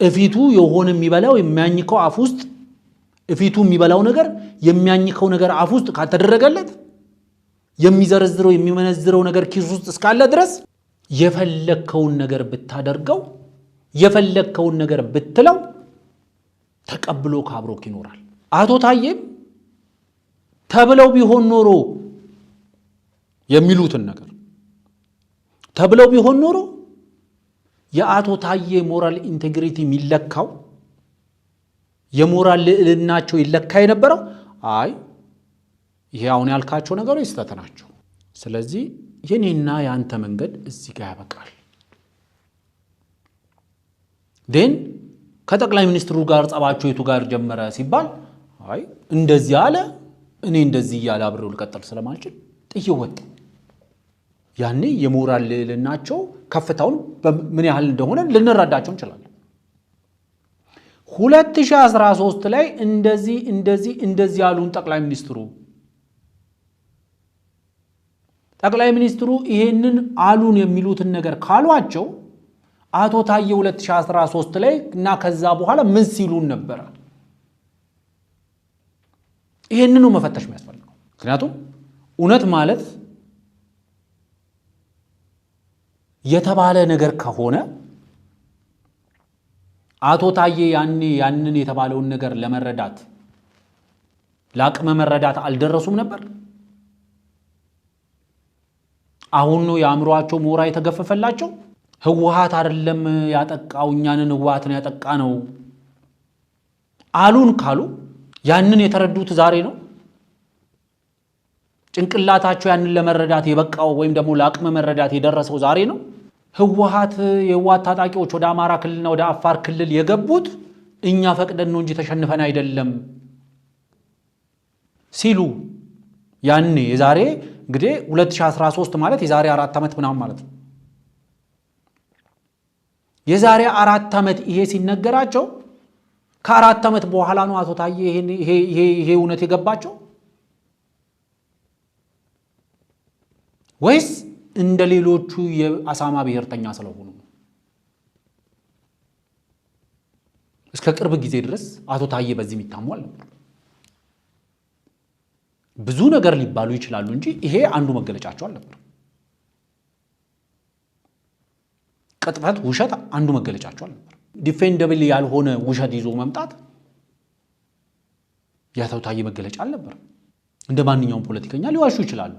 እፊቱ የሆነ የሚበላው የሚያኝከው አፍ ውስጥ እፊቱ የሚበላው ነገር የሚያኝከው ነገር አፍ ውስጥ ካልተደረገለት የሚዘረዝረው የሚመነዝረው ነገር ኪስ ውስጥ እስካለ ድረስ የፈለከውን ነገር ብታደርገው የፈለከውን ነገር ብትለው ተቀብሎ ካብሮክ ይኖራል። አቶ ታዬም ተብለው ቢሆን ኖሮ የሚሉትን ነገር ተብለው ቢሆን ኖሮ የአቶ ታዬ ሞራል ኢንቴግሪቲ የሚለካው የሞራል ልዕልናቸው ይለካ የነበረው አይ ይሄ አሁን ያልካቸው ነገሮች ስህተት ናቸው፣ ስለዚህ የኔና ያንተ መንገድ እዚህ ጋር ያበቃል። ደን ከጠቅላይ ሚኒስትሩ ጋር ጸባቸው የቱ ጋር ጀመረ ሲባል አይ እንደዚህ አለ እኔ እንደዚህ ያለ አብረው ልቀጥል ስለማልችል ጥዬው ወጣ። ያኔ የሞራል ልዕልናቸው ከፍታውን ምን ያህል እንደሆነ ልንረዳቸው እንችላለን። 2013 ላይ እንደዚህ ያሉን ጠቅላይ ሚኒስትሩ ይሄንን አሉን የሚሉትን ነገር ካሏቸው አቶ ታዬ 2013 ላይ እና ከዛ በኋላ ምን ሲሉን ነበር? ይሄንን ነው መፈተሽ የሚያስፈልገው። ምክንያቱም እውነት ማለት የተባለ ነገር ከሆነ አቶ ታዬ ያንን የተባለውን ነገር ለመረዳት ለአቅመ መረዳት አልደረሱም ነበር። አሁን ነው ያምሯቸው ሞራ የተገፈፈላቸው። ህወሓት አይደለም ያጠቃው እኛንን ህወሓትን ያጠቃ ነው አሉን ካሉ ያንን የተረዱት ዛሬ ነው። ጭንቅላታቸው ያንን ለመረዳት የበቃው ወይም ደግሞ ለአቅመ መረዳት የደረሰው ዛሬ ነው። ህወሓት የህወሓት ታጣቂዎች ወደ አማራ ክልልና ወደ አፋር ክልል የገቡት እኛ ፈቅደን ነው እንጂ ተሸንፈን አይደለም ሲሉ ያኔ የዛሬ እንግዲህ 2013 ማለት የዛሬ 4 ዓመት ምናምን ማለት ነው። የዛሬ 4 ዓመት ይሄ ሲነገራቸው ከ4 ዓመት በኋላ ነው አቶ ታዬ ይሄ እውነት የገባቸው ወይስ እንደ ሌሎቹ የአሳማ ብሔርተኛ ስለሆኑ? እስከ ቅርብ ጊዜ ድረስ አቶ ታዬ በዚህ የሚታሙ አልነበሩ። ብዙ ነገር ሊባሉ ይችላሉ እንጂ ይሄ አንዱ መገለጫቸው አልነበረ። ቅጥፈት፣ ውሸት አንዱ መገለጫቸው አልነበረ። ዲፌንደብል ያልሆነ ውሸት ይዞ መምጣት የአቶ ታዬ መገለጫ አልነበረ። እንደ ማንኛውም ፖለቲከኛ ሊዋሹ ይችላሉ።